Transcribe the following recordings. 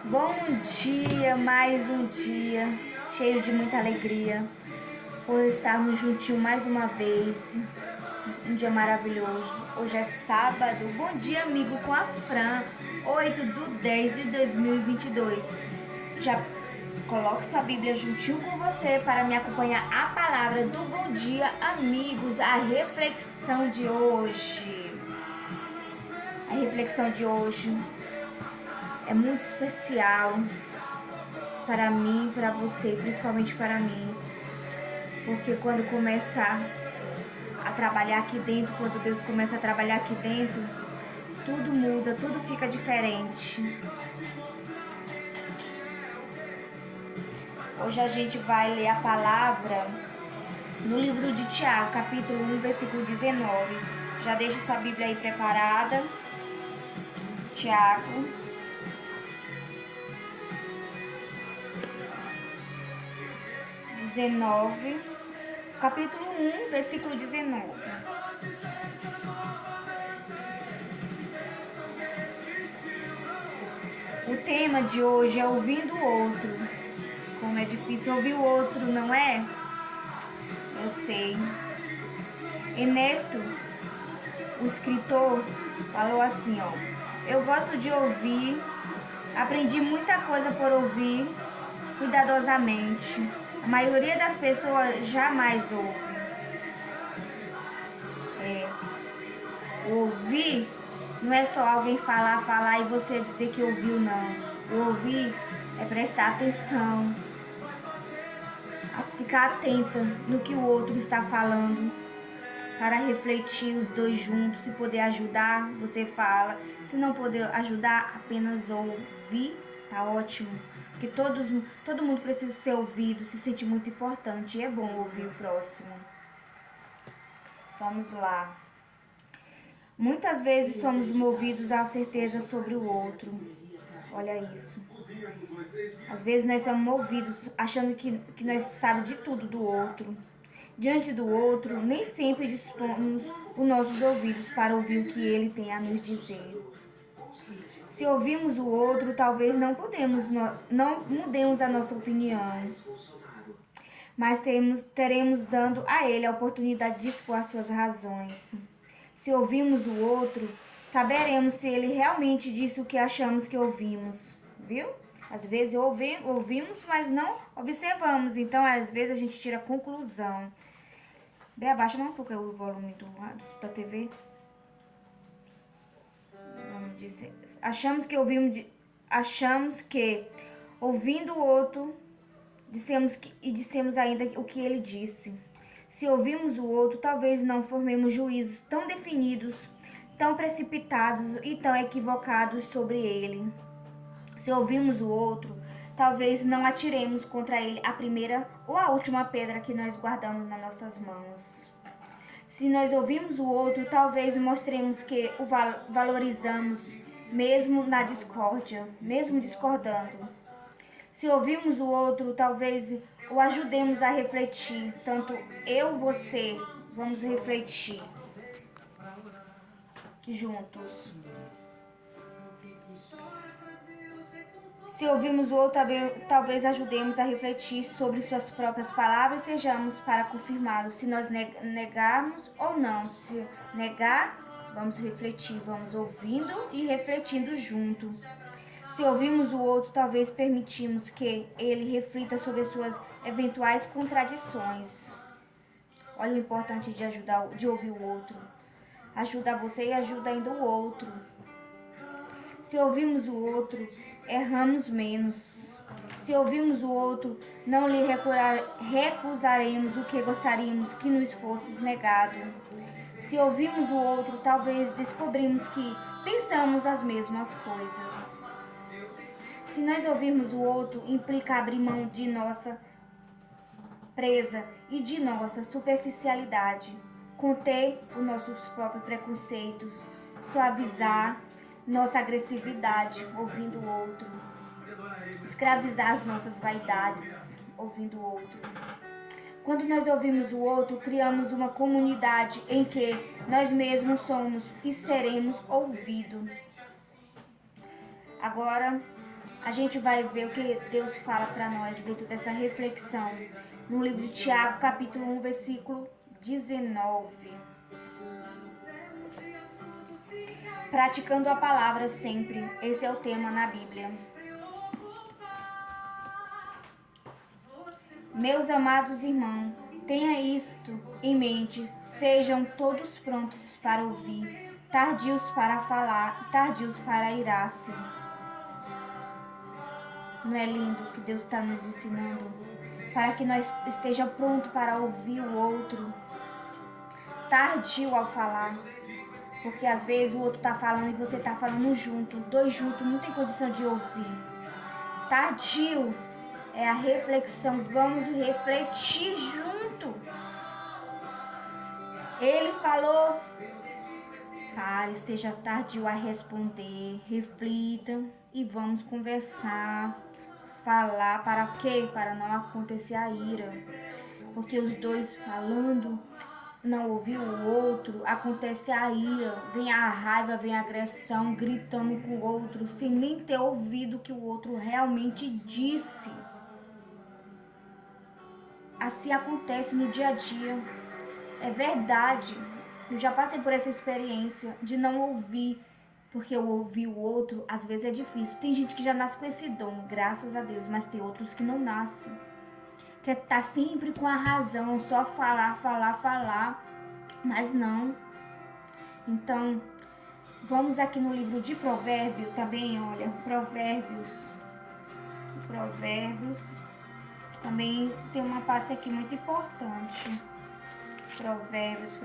Bom dia, mais um dia cheio de muita alegria por estarmos juntinhos mais uma vez. Um dia maravilhoso. Hoje é sábado. Bom dia, amigo, com a Fran. 8/10/2022. Já coloque sua Bíblia juntinho com você para me acompanhar a palavra do bom dia, amigos. A reflexão de hoje. A reflexão de hoje é muito especial para mim, para você, principalmente para mim, porque quando começa a trabalhar aqui dentro, quando Deus começa a trabalhar aqui dentro, tudo muda, tudo fica diferente. Hoje a gente vai ler a palavra no livro de Tiago, capítulo 1, versículo 19. Já deixa sua Bíblia aí preparada. Tiago 19, capítulo 1, versículo 19. O tema de hoje é ouvindo o outro. Como é difícil ouvir o outro, não é? Eu sei. Ernesto, o escritor, falou assim, ó: eu gosto de ouvir, aprendi muita coisa por ouvir cuidadosamente. A maioria das pessoas jamais ouve. Ouvir não é só alguém falar e você dizer que ouviu, não. O ouvir é prestar atenção, ficar atenta no que o outro está falando, para refletir os dois juntos. Se poder ajudar, você fala. Se não poder ajudar, apenas ouvir, tá ótimo. Porque todo mundo precisa ser ouvido, se sente muito importante. E é bom ouvir o próximo. Vamos lá. Muitas vezes somos movidos à certeza sobre o outro. Olha isso. Às vezes nós somos movidos achando que nós sabemos de tudo do outro. Diante do outro, nem sempre dispomos os nossos ouvidos para ouvir o que ele tem a nos dizer. Se ouvirmos o outro, talvez não mudemos a nossa opinião, mas teremos dando a ele a oportunidade de expor as suas razões. Se ouvirmos o outro, saberemos se ele realmente disse o que achamos que ouvimos, viu? Às vezes ouvimos, mas não observamos, então às vezes a gente tira conclusão. Bem, abaixa mais um pouco o volume da TV. Vamos dizer, achamos que ouvindo o outro, dissemos ainda o que ele disse. Se ouvirmos o outro, talvez não formemos juízos tão definidos, tão precipitados e tão equivocados sobre ele. Se ouvirmos o outro, talvez não atiremos contra ele a primeira ou a última pedra que nós guardamos nas nossas mãos. Se nós ouvirmos o outro, talvez mostremos que o valorizamos, mesmo na discórdia, mesmo discordando. Se ouvirmos o outro, talvez o ajudemos a refletir. Tanto eu e você vamos refletir juntos. Se ouvirmos o outro, talvez ajudemos a refletir sobre suas próprias palavras e sejamos para confirmá-lo. Se nós negarmos ou não, se negar, vamos refletir, vamos ouvindo e refletindo junto. Se ouvirmos o outro, talvez permitimos que ele reflita sobre suas eventuais contradições. Olha o importante de ouvir o outro. Ajuda você e ajuda ainda o outro. Se ouvirmos o outro, erramos menos. Se ouvirmos o outro, não lhe recusaremos o que gostaríamos que nos fosse negado. Se ouvirmos o outro, talvez descobrimos que pensamos as mesmas coisas. Se nós ouvirmos o outro, implica abrir mão de nossa presa e de nossa superficialidade, conter os nossos próprios preconceitos, suavizar nossa agressividade, ouvindo o outro, escravizar as nossas vaidades, ouvindo o outro. Quando nós ouvimos o outro, criamos uma comunidade em que nós mesmos somos e seremos ouvidos. Agora, a gente vai ver o que Deus fala para nós dentro dessa reflexão. No livro de Tiago, capítulo 1, versículo 19. Praticando a palavra sempre. Esse é o tema na Bíblia. Meus amados irmãos, tenha isto em mente. Sejam todos prontos para ouvir, tardios para falar, tardios para irar-se. Não é lindo que Deus está nos ensinando? Para que nós esteja pronto para ouvir o outro, tardio ao falar. Porque às vezes o outro está falando e você está falando junto. Dois juntos não tem condição de ouvir. Tardio é a reflexão. Vamos refletir junto. Ele falou: pare, seja tardio a responder. Reflita e vamos conversar. Falar para quê? Para não acontecer a ira. Porque os dois falando, não ouvir o outro, acontece a ira, vem a raiva, vem a agressão, gritando com o outro, sem nem ter ouvido o que o outro realmente disse. Assim acontece no dia a dia. É verdade. Eu já passei por essa experiência de não ouvir, porque eu ouvi o outro, às vezes é difícil. Tem gente que já nasce com esse dom, graças a Deus, mas tem outros que não nascem. Quer estar sempre com a razão, só falar, mas não. Então, vamos aqui no livro de Provérbios também, olha, Provérbios, também tem uma parte aqui muito importante. Provérbios,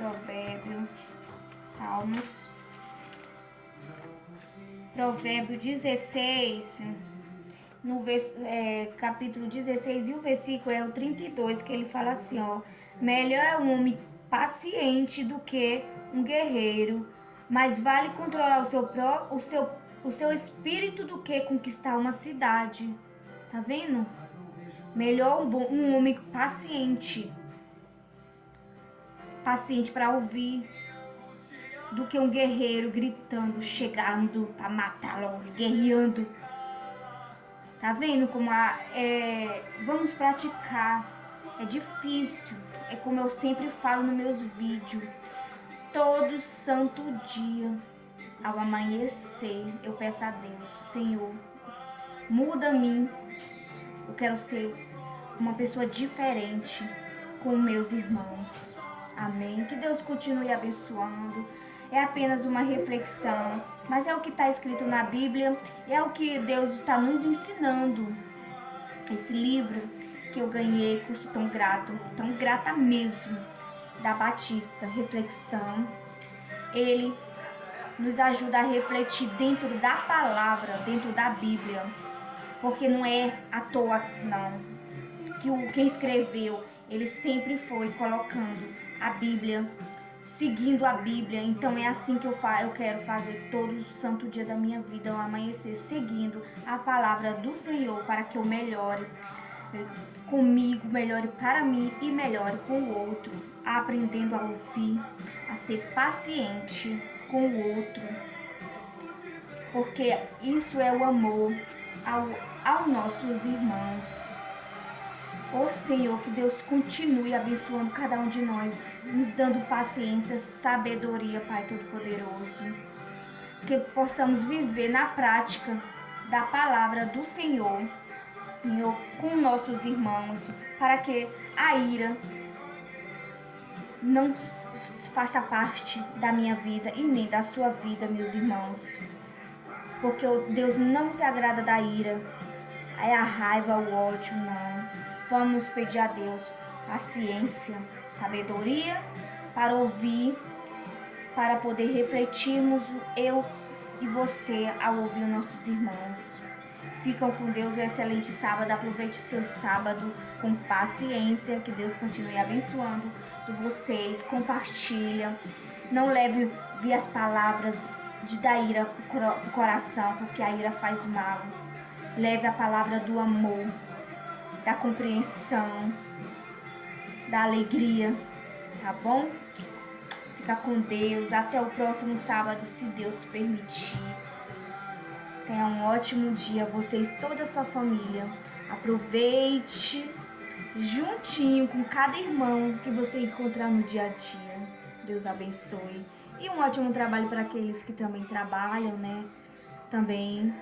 Salmos, Provérbio 16, no capítulo 16 e o versículo é o 32, que ele fala assim, ó: melhor é um homem paciente do que um guerreiro, mais vale controlar o seu espírito do que conquistar uma cidade. Tá vendo? Melhor um homem paciente para ouvir, do que um guerreiro gritando, chegando para matar logo, guerreando. Tá vendo como vamos praticar. É difícil, é como eu sempre falo nos meus vídeos. Todo santo dia, ao amanhecer, eu peço a Deus: Senhor, muda-me. Eu quero ser uma pessoa diferente com meus irmãos. Amém. Que Deus continue abençoando. É apenas uma reflexão, mas é o que está escrito na Bíblia, é o que Deus está nos ensinando. Esse livro que eu ganhei, curso tão grata mesmo, da Batista, Reflexão, ele nos ajuda a refletir dentro da palavra, dentro da Bíblia, porque não é à toa, não. Quem escreveu, ele sempre foi colocando a Bíblia, seguindo a Bíblia. Então é assim que eu quero fazer todo o santo dia da minha vida, ao amanhecer, seguindo a palavra do Senhor, para que eu melhore comigo, melhore para mim e melhore com o outro, aprendendo a ouvir, a ser paciente com o outro, porque isso é o amor aos nossos irmãos. Ó Senhor, que Deus continue abençoando cada um de nós, nos dando paciência, sabedoria, Pai Todo-Poderoso. Que possamos viver na prática da palavra do Senhor, com nossos irmãos, para que a ira não faça parte da minha vida e nem da sua vida, meus irmãos. Porque Deus não se agrada da ira, é a raiva, o ódio, não. Vamos pedir a Deus paciência, sabedoria para ouvir, para poder refletirmos, eu e você, ao ouvir nossos irmãos. Ficam com Deus, um excelente sábado. Aproveite o seu sábado com paciência. Que Deus continue abençoando vocês. Compartilha. Não leve as palavras da ira para o coração, porque a ira faz mal. Leve a palavra do amor, da compreensão, da alegria, tá bom? Fica com Deus. Até o próximo sábado, se Deus permitir. Tenha um ótimo dia, você e toda a sua família. Aproveite juntinho com cada irmão que você encontrar no dia a dia. Deus abençoe. E um ótimo trabalho para aqueles que também trabalham, né? Também